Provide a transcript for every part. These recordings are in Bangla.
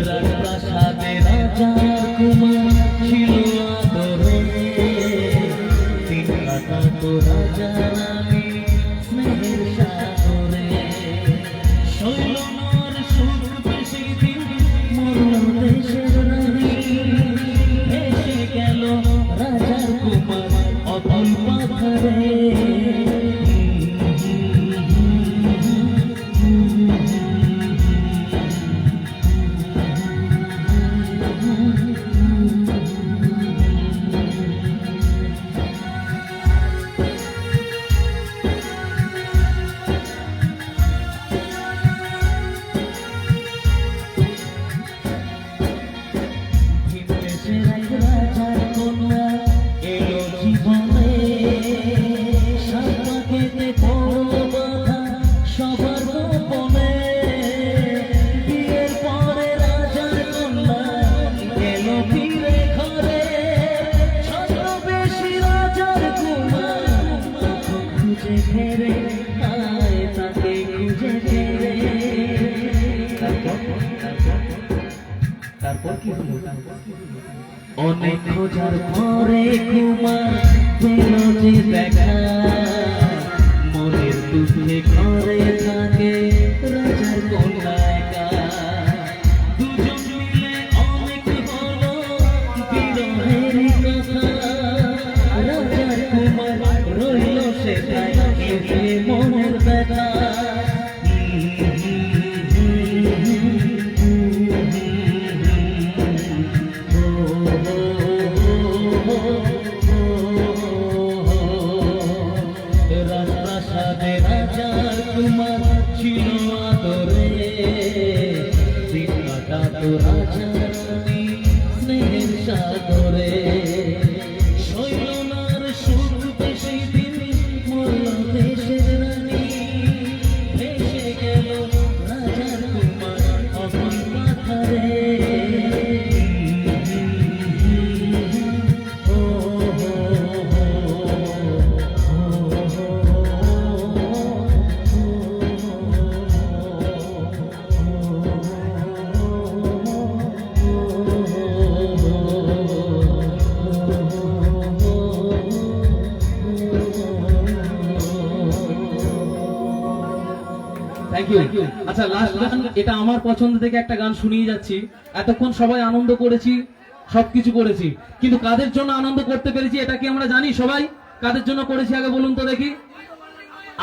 রাজপ্রাসাদে রাজার কুমার ছিল আদরে, দিন কাটাতো রাজা রানী স্নেহের সাগরে। শৈলনার সুখ বেশি দিন মরল দেশের রানী, এসে গেল রাজার কুমার অতুল পাথারে। রাজার কন্যা এলো জীবনে, সাপাকেতে বড় বাধা সবার গোপনে। বিয়ের পরে রাজার কন্যা এলো ফিরে ঘরে, ছদ্মবেশী রাজার কুমার খুঁজে ফেরে, আয় তাকে খুঁজে ফেরে। তারপর কি হলো? অনেক খোঁজার পরে কুমার পেল যে দেখা, মনের দুঃখে ঘরে থাকে রাজার কন্যা একা। দুজন মিলে অনেক হলো বিরহের কথা, রাজার কুমার রইল সেটাই মনের ব্যথা। রাজপ্রাসাদে রাজার কুমার ছিল আদরে, দিন কাটাতো রাজা রানী স্নেহের সাগরে। শৈলনার সুখ বেশি দিন মরল দেশের রানী, এসে গেল রাজার কুমার অতুল পাথারে। Thank you. আচ্ছা, লাস্ট গান, এটা আমার পছন্দ থেকে একটা গান শুনিয়ে যাচ্ছি। এতক্ষণ সবাই আনন্দ করেছি, সবকিছু করেছি, কিন্তু কাদের জন্য আনন্দ করতে পেরেছি এটা কি আমরা জানি? সবাই কাদের জন্য করেছি আগে বলুন তো দেখি।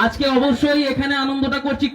আজকে অবশ্যই এখানে আনন্দটা করছি